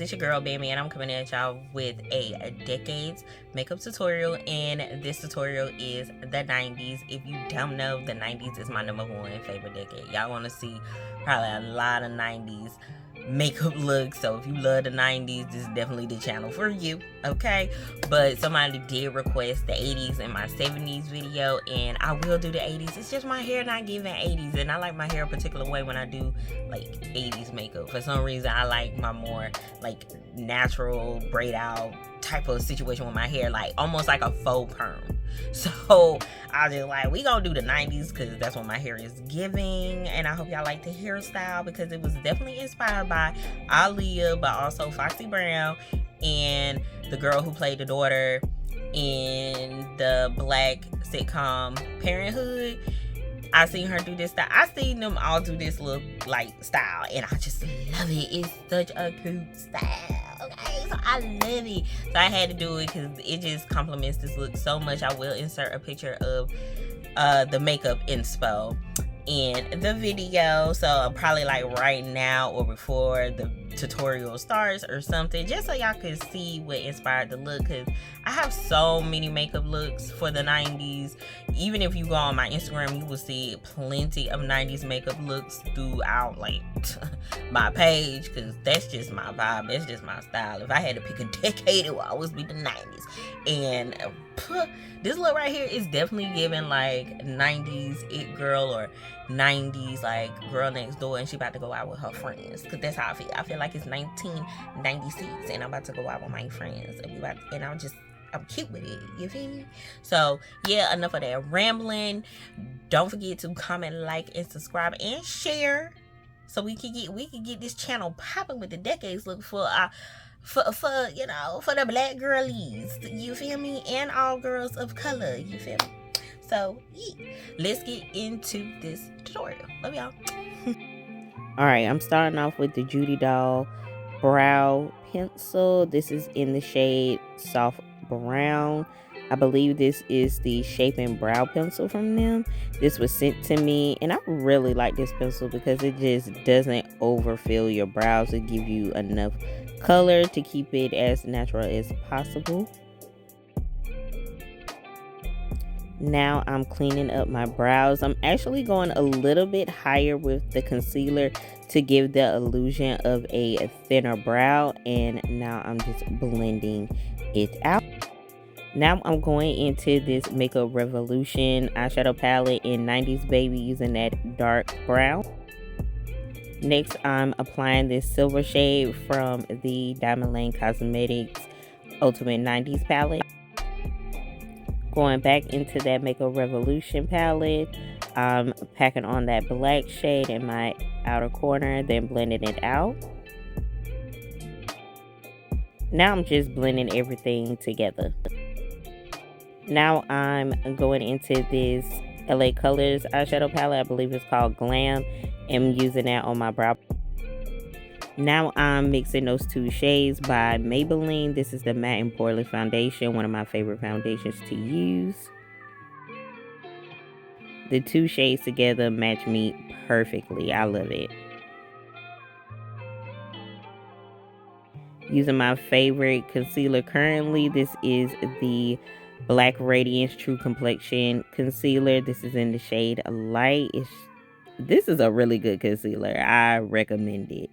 it's your girl Bambee, and I'm coming at y'all with a decades makeup tutorial. And this tutorial is the 90s. If you don't know, the 90s is my #1 favorite decade. Y'all want to see probably a lot of 90s makeup looks, so if you love the 90s, this is definitely the channel for you, okay? But somebody did request the 80s and my 70s video, and I will do the 80s. It's just my hair not giving 80s, and I like my hair a particular way when I do like 80s makeup. For some reason, I like my more like natural braid out type of situation with my hair, like almost like a faux perm. So I was just like, we gonna do the 90s because that's what my hair is giving. And I hope y'all like the hairstyle because it was definitely inspired by Aaliyah, but also Foxy Brown and the girl who played the daughter in the black sitcom Parenthood. I seen her do this style. I seen them all do this look like style, and I just love it. It's such a cute style. Okay, so I love it. So I had to do it because it just complements this look so much. I will insert a picture of the makeup inspo in the video, so probably like right now or before the tutorial starts or something, just so y'all can see what inspired the look, because I have so many makeup looks for the 90s. Even if you go on my Instagram, you will see plenty of 90s makeup looks throughout like my page, because that's just my vibe, that's just my style. If I had to pick a decade, it would always be the 90s. And this look right here is definitely giving like 90s it girl, or 90s like girl next door, and she about to go out with her friends, because that's how I feel. I feel like it's 1996 and I'm about to go out with my friends, and I'm cute with it, you feel me? So yeah, enough of that rambling. Don't forget to comment, like, and subscribe and share, so we can get this channel popping with the decades look for you know, for the black girlies, you feel me, and all girls of color, you feel me? So yeah, let's get into this tutorial. Love y'all. All right, I'm starting off with the Judy doll brow pencil. This is in the shade soft brown. I believe this is the Shape and Brow pencil from them. This was sent to me, and I really like this pencil because it just doesn't overfill your brows. It gives you enough color to keep it as natural as possible. Now I'm cleaning up my brows. I'm actually going a little bit higher with the concealer to give the illusion of a thinner brow, and now I'm just blending it out. Now I'm going into this Makeup Revolution eyeshadow palette in 90s Baby, using that dark brown. Next, I'm applying this silver shade from the Diamond Lane Cosmetics Ultimate 90s palette. Going back into that Makeup Revolution palette, I'm packing on that black shade in my outer corner, then blending it out. Now I'm just blending everything together. Now I'm going into this L.A.Color's eyeshadow palette. I believe it's called Glam. I'm using that on my brow. Now I'm mixing those two shades by Maybelline. This is the Matte and Poreless foundation, one of my favorite foundations to use. The two shades together match me perfectly. I love it. Using my favorite concealer currently, this is the Black Radiance True Complexion Concealer. This is in the shade Light. This is a really good concealer. I recommend it.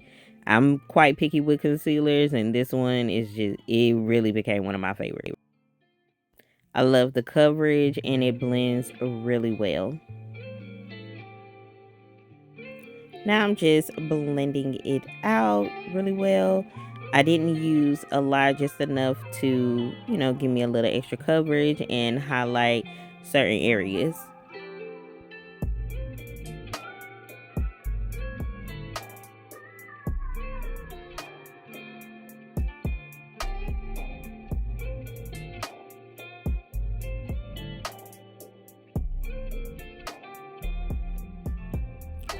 I'm quite picky with concealers, and this one is it really became one of my favorites. I love the coverage, and it blends really well. Now I'm just blending it out really well. I didn't use a lot, just enough to, you know, give me a little extra coverage and highlight certain areas.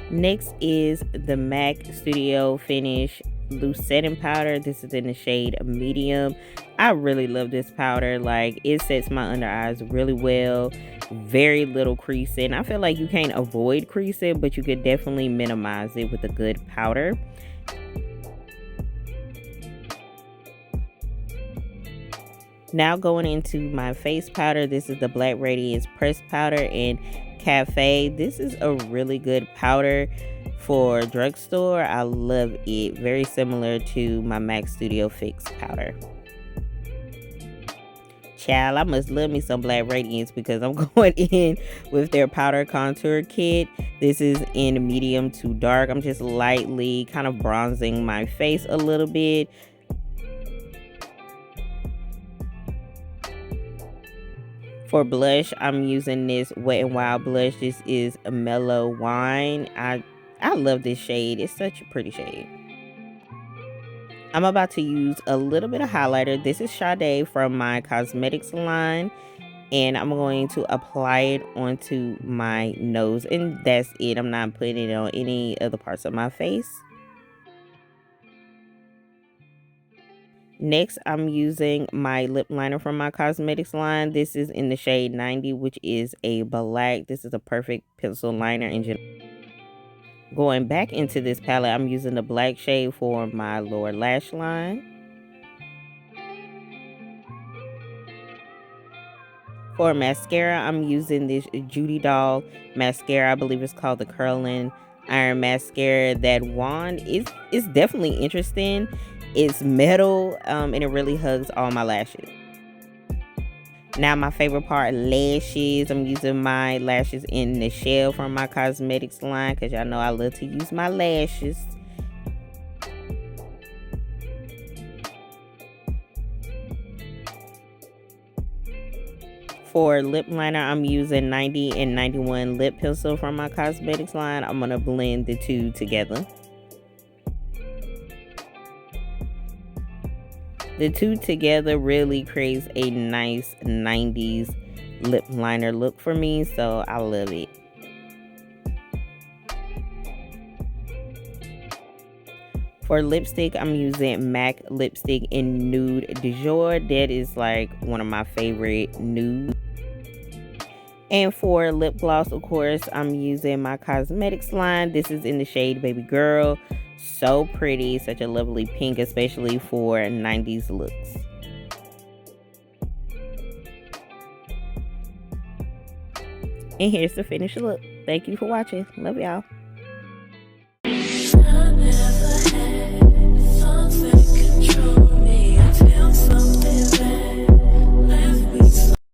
Next is the MAC Studio Finish Loose Setting Powder. This is in the shade Medium. I really love this powder. Like, it sets my under eyes really well. Very little creasing. I feel like you can't avoid creasing, but you could definitely minimize it with a good powder. Now going into my face powder, this is the Black Radiance Pressed Powder in Cafe. This is a really good powder for drugstore. I love it. Very similar to my MAC Studio Fix powder. Child, I must love me some Black Radiance because I'm going in with their powder contour kit. This is in medium to dark. I'm just lightly kind of bronzing my face a little bit. For blush, I'm using this Wet n Wild blush. This is a Mellow Wine. I love this shade. It's such a pretty shade. I'm about to use a little bit of highlighter. This is Sade from my cosmetics line. And I'm going to apply it onto my nose. And that's it. I'm not putting it on any other parts of my face. Next, I'm using my lip liner from my cosmetics line. This is in the shade 90, which is a black. This is a perfect pencil liner in general. Going back into this palette, I'm using the black shade for my lower lash line. For mascara, I'm using this Judy doll mascara. I believe it's called the Curling Iron Mascara. That wand is definitely interesting. It's metal and it really hugs all my lashes. Now my favorite part, lashes. I'm using my lashes in Nichelle from my cosmetics line because y'all know I love to use my lashes. For lip liner, I'm using 90 and 91 lip pencil from my cosmetics line. I'm going to blend the two together. The two together really creates a nice 90s lip liner look for me, so I love it. For lipstick, I'm using MAC lipstick in Nude Du Jour. That is like one of my favorite nudes. And for lip gloss, of course, I'm using my cosmetics line. This is in the shade Baby Girl. So pretty, such a lovely pink, especially for 90s looks. And here's the finished look. Thank you for watching. Love y'all.